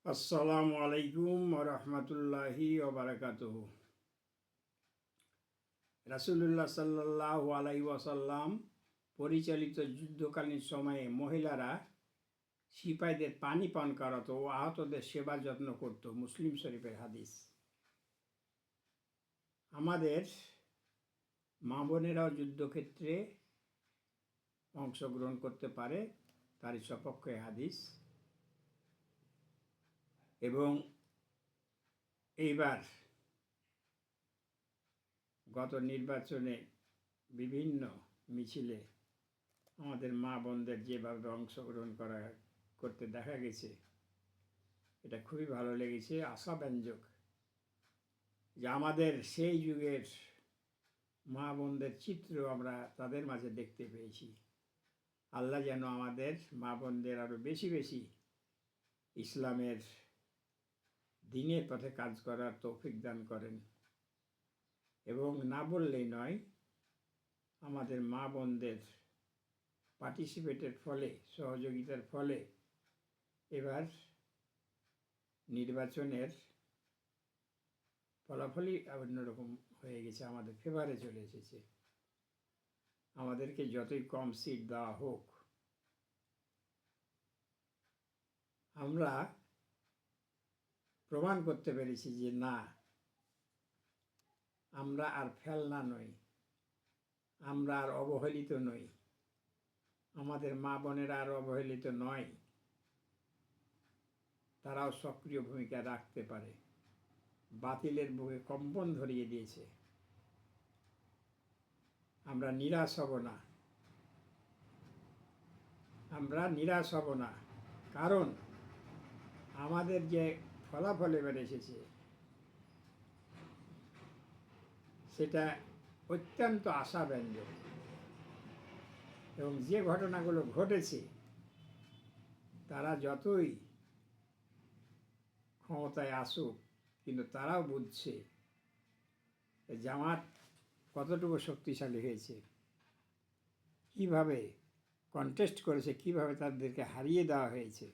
আসসালামু আলাইকুম রহমতুল্লাহি ওবারাকাতুহু। রাসূলুল্লাহ সাল্লাল্লাহু আলাইহি ওয়াসাল্লাম পরিচালিত যুদ্ধকালীন সময়ে মহিলারা সিপাহীদের পানি পান করাতো ও আহতদের সেবা যত্ন করত। মুসলিম শরীফের হাদিস। আমাদের মা বোনেরাও যুদ্ধক্ষেত্রে অংশগ্রহণ করতে পারে, তারই সপক্ষে হাদিস। এবং এইবার গত নির্বাচনে বিভিন্ন মিছিলে আমাদের মা বোনদের যেভাবে অংশগ্রহণ করতে দেখা গেছে, এটা খুবই ভালো লেগেছে। আশাব্যঞ্জক যে আমাদের সেই যুগের মা বোনদের চিত্র আমরা তাদের মাঝে দেখতে পেয়েছি। আল্লাহ যেন আমাদের মা বোনদের আরও বেশি বেশি ইসলামের দ্বীনের পথে কাজ করার তৌফিক দান করেন। এবং না বললেই নয়, আমাদের মা বোনদের পার্টিসিপেটের ফলে, সহযোগিতার ফলে এবার নির্বাচনের ফলাফলই অন্যরকম হয়ে গেছে, আমাদের ফেভারে চলে এসেছে। আমাদেরকে যতই কম সিট দেওয়া হোক, আমরা প্রমাণ করতে পেরেছি যে না, আমরা আর ফেলনা নই, আমরা আর অবহেলিত নই, আমাদের মা বোনেরা আর অবহেলিত নয়, তারাও সক্রিয় ভূমিকা রাখতে পারে। বাতিলের বুকে কম্পন ধরিয়ে দিয়েছে। আমরা নিরাশ হব না, আমরা নিরাশ হব না, কারণ আমাদের যে ফলাফল এবার এসেছে সেটা অত্যন্ত আশাব্যঞ্জক। এবং যে ঘটনাগুলো ঘটেছে, তারা যতই ক্ষমতায় আসুক, কিন্তু তারাও বুঝছে জামাত কতটুকু শক্তিশালী হয়েছে, কিভাবে কন্টেস্ট করেছে, কিভাবে তাদেরকে হারিয়ে দেওয়া হয়েছে।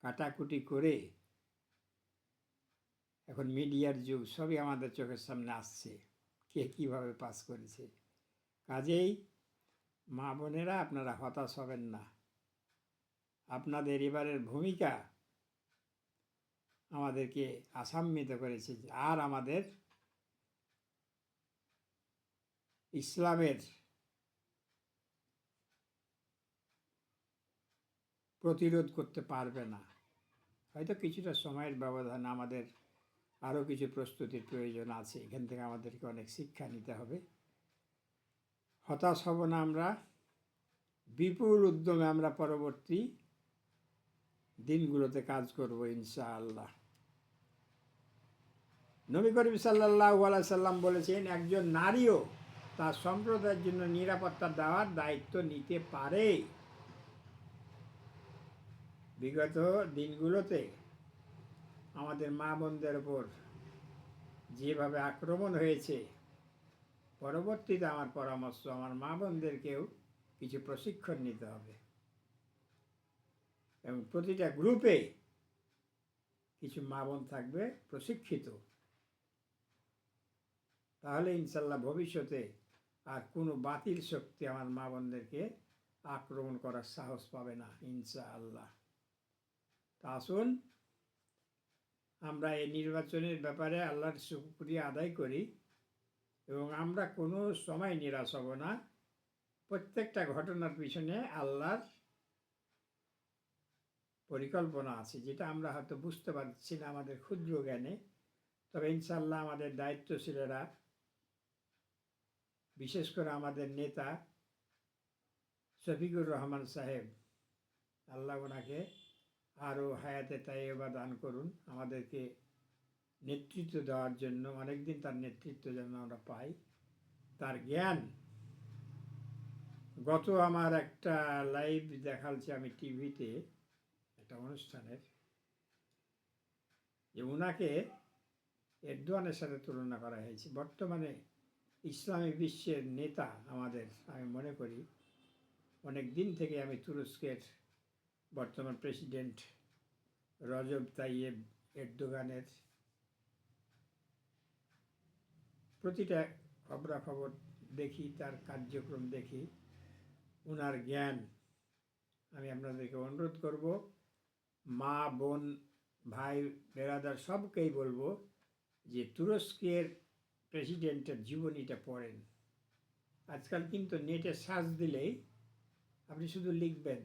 কাটাকুটি করে এখন মিডিয়ার যুগ, সবই আমাদের চোখের সামনে আসছে, কে কীভাবে পাস করেছে। কাজেই মা বোনেরা, আপনারা হতাশ হবেন না। আপনাদের এবারের ভূমিকা আমাদেরকে আশান্বিত করেছে। আর আমাদের ইসলামের প্রতিরোধ করতে পারবে না। হয়তো কিছুটা সময়ের ব্যবধান, আমাদের আরও কিছু প্রস্তুতির প্রয়োজন আছে। এখান থেকে আমাদেরকে অনেক শিক্ষা নিতে হবে। হতাশ হব না আমরা। বিপুল উদ্যমে আমরা পরবর্তী দিনগুলোতে কাজ করব ইনশাআল্লাহ। নবী করিম সাল্লাল্লাহু আলাইহি সাল্লাম বলেছেন, একজন নারীও তার সম্প্রদায়ের জন্য নিরাপত্তা দেওয়ার দায়িত্ব নিতে পারে। বিগত দিনগুলোতে আমাদের মা বোনদের ওপর যেভাবে আক্রমণ হয়েছে, পরবর্তীতে আমার পরামর্শ, আমার মা বোনদেরকেও কিছু প্রশিক্ষণ নিতে হবে এবং প্রতিটা গ্রুপে কিছু মা বোন থাকবে প্রশিক্ষিত। তাহলে ইনশাল্লাহ ভবিষ্যতে আর কোনো বাতিল শক্তি আমার মা বোনদেরকে আক্রমণ করার সাহস পাবে না ইনশাআল্লাহ। তা আসুন আমরা এই নির্বাচনের ব্যাপারে আল্লাহর শুকরিয়া আদায় করি এবং আমরা কোনো সময় নিরাশ হব না। প্রত্যেকটা ঘটনার পিছনে আল্লাহর পরিকল্পনা আছে, যেটা আমরা হয়তো বুঝতে পারছি না আমাদের ক্ষুদ্র জ্ঞানে। তবে ইনশাআল্লাহ আমাদের দায়িত্বশীলেরা, বিশেষ করে আমাদের নেতা শফিকুর রহমান সাহেব, আল্লাহ ওনাকে আরও হায়াতে তাইয়্যেবা দান করুন, আমাদেরকে নেতৃত্ব দেওয়ার জন্য। অনেকদিন তার নেতৃত্ব যেন আমরা পাই, তার জ্ঞান। গত আমার একটা লাইভ দেখাচ্ছি আমি টিভিতে, একটা অনুষ্ঠানের, যে ওনাকে এরদোয়ানের সাথে তুলনা করা হয়েছে। বর্তমানে ইসলামী বিশ্বের নেতা আমাদের, আমি মনে করি অনেক দিন থেকে আমি তুরস্কের বর্তমান প্রেসিডেন্ট রজব তাইয়েব এরদোগানের প্রতিটা খবরাখবর দেখি, তার কার্যক্রম দেখি, ওনার জ্ঞান। আমি আপনাদেরকে অনুরোধ করব, মা বোন ভাই বেরাদার সবকেই বলবো যে তুরস্কের প্রেসিডেন্টের জীবনীটা পড়েন। আজকাল কিন্তু নেটে সার্চ দিলেই আপনি শুধু লিখবেন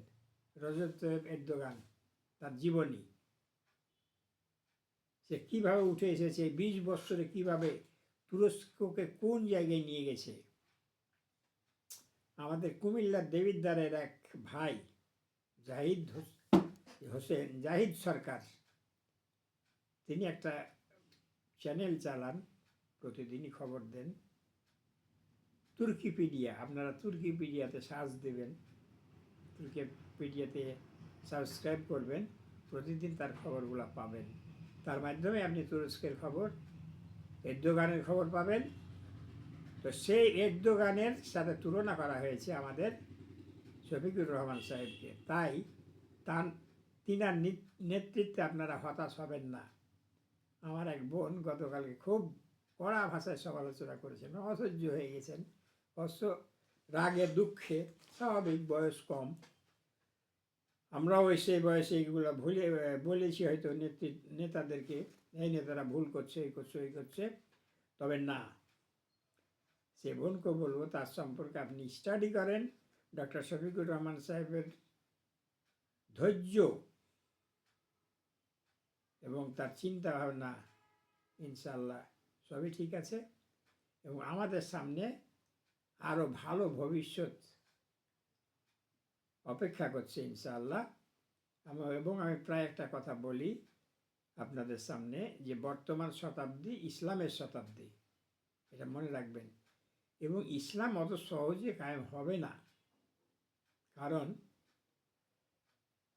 রজব তাইয়েব এরদোগান, তার জীবনী, সে কীভাবে উঠে এসেছে, 20 বছরে কীভাবে তুরস্ককে কোন জায়গায় নিয়ে গেছে। আমাদের কুমিল্লার দেবিদ্বারের এক ভাই জাহিদ সরকার, তিনি একটা চ্যানেল চালান, প্রতিদিনই খবর দেন, তুর্কিপিডিয়া। আপনারা তুর্কিপিডিয়াতে সার্চ দেবেন, তুর্কিপিডিয়াতে সাবস্ক্রাইব করবেন, প্রতিদিন তার খবরগুলো পাবেন। তার মাধ্যমে আপনি তুরস্কের খবর, এরদোগানের খবর পাবেন। তো সেই এরদোগানের সাথে তুলনা করা হয়েছে আমাদের শফিকুর রহমান সাহেবকে। তাই তিনার নেতৃত্বে আপনারা হতাশ হবেন না। আমার এক বোন গতকালকে খুব কড়া ভাষায় সমালোচনা করেছেন, অসহ্য হয়ে গেছেন, রাগে দুঃখে, স্বাভাবিক, বয়স কম, আমরাও সেই বয়সে এগুলো বলেছি হয়তো নেতাদেরকে, এই নেতারা ভুল করছে, এই করছে, এই করছে। তবে না, সে বোনকে বলবো তার সম্পর্কে আপনি স্টাডি করেন। ডক্টর শফিকুর রহমান সাহেবের ধৈর্য এবং তার চিন্তা ভাবনা, ইনশাল্লাহ সবই ঠিক আছে, এবং আমাদের সামনে আরও ভালো ভবিষ্যৎ অপেক্ষা করছে ইনশাআল্লাহ। এবং আমি প্রায় একটা কথা বলি আপনাদের সামনে, যে বর্তমান শতাব্দী ইসলামের শতাব্দী, এটা মনে রাখবেন। এবং ইসলাম অত সহজে কায়েম হবে না, কারণ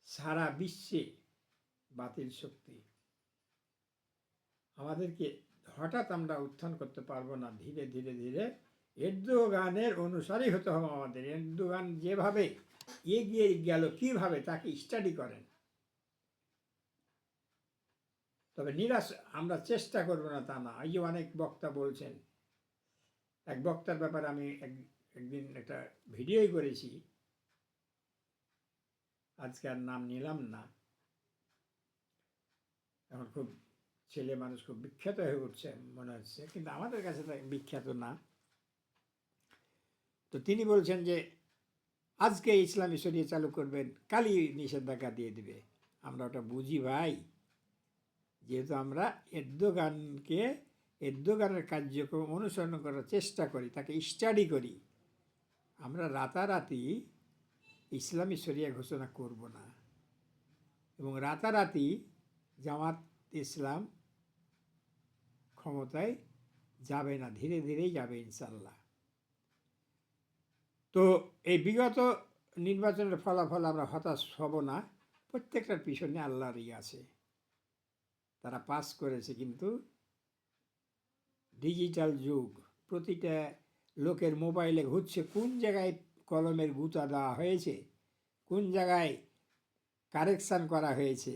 সারা বিশ্বে বাতিল শক্তি। আমাদেরকে হঠাৎ আমরা উত্থান করতে পারবো না, ধীরে ধীরে ধীরে এরদোগানের অনুসারী হতে হবে আমাদের। এরদোগান যেভাবে এগিয়ে গেল, কীভাবে তাকে স্টাডি করেন। তবে নিরাশ আমরা চেষ্টা করবো না তা না। এই যে অনেক বক্তা বলছেন, এক বক্তার ব্যাপারে আমি একদিন একটা ভিডিওই করেছি, আজকে আর নাম নিলাম না, এখন খুব ছেলে মানুষ খুব বিখ্যাত হয়ে উঠছে মনে হচ্ছে, কিন্তু আমাদের কাছে তো বিখ্যাত না। তো তিনি বলছেন যে আজকে ইসলামী শরিয়া চালু করবেন, কালই নিষেধাজ্ঞা দিয়ে দিবে। আমরা ওটা বুঝি ভাই, যেহেতু আমরা এরদোগানের কার্যক্রম অনুসরণ করার চেষ্টা করি, তাকে স্টাডি করি, আমরা রাতারাতি ইসলামী শরিয়া ঘোষণা করব না, এবং রাতারাতি জামাত ইসলাম ক্ষমতায় যাবে না, ধীরে ধীরেই যাবে ইনশাল্লাহ। তো এই বিগত নির্বাচনের ফলাফল আমরা হতাশ হব না, প্রত্যেকটার পিছনে আল্লাহরই আছে। তারা পাস করেছে, কিন্তু ডিজিটাল যুগ, প্রতিটা লোকের মোবাইলে ঘুরছে কোন জায়গায় কলমের গুঁতা দেওয়া হয়েছে, কোন জায়গায় কারেকশান করা হয়েছে,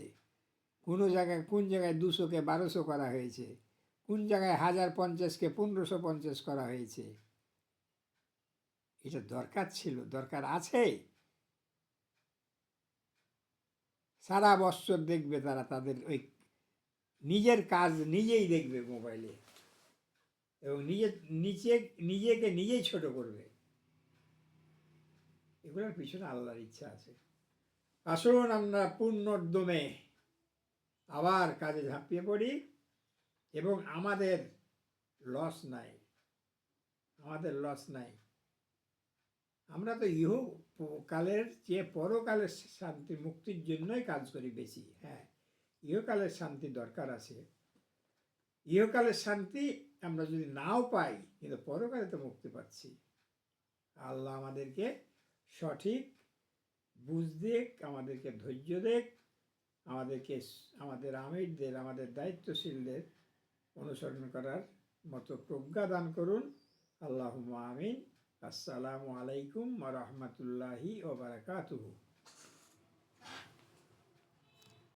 কোন জায়গায় 200কে 1200 করা হয়েছে, কোন জায়গায় 1050কে 1550 করা হয়েছে। এটা দরকার ছিল, দরকার আছে। সারা বছর দেখবে তারা তাদের ওই নিজের কাজ নিজেই দেখবে মোবাইলে, এবং নিজেকে নিজেই ছোট করবে। এগুলোর পিছনে আল্লাহর ইচ্ছা আছে। আসুন আমরা পূর্ণোদ্যমে আবার কাজে ঝাঁপিয়ে পড়ি, এবং আমাদের লস নাই, আমরা তো ইহকালের চেয়ে পরকালের শান্তি মুক্তির জন্যই কাজ করি বেশি। হ্যাঁ, ইহকালের শান্তি দরকার আছে, ইহকালের শান্তি আমরা যদি নাও পাই, কিন্তু পরকালে তো মুক্তি পাচ্ছি। আল্লাহ আমাদেরকে সঠিক বুঝ দেখ, আমাদেরকে ধৈর্য দেখ, আমাদের আমিরদের, আমাদের দায়িত্বশীলদের অনুসরণ করার মতো প্রজ্ঞা দান করুন। আল্লাহুম্মা আমিন। আসসালামু আলাইকুম ওয়া রাহমাতুল্লাহি ওয়া বারাকাতুহু।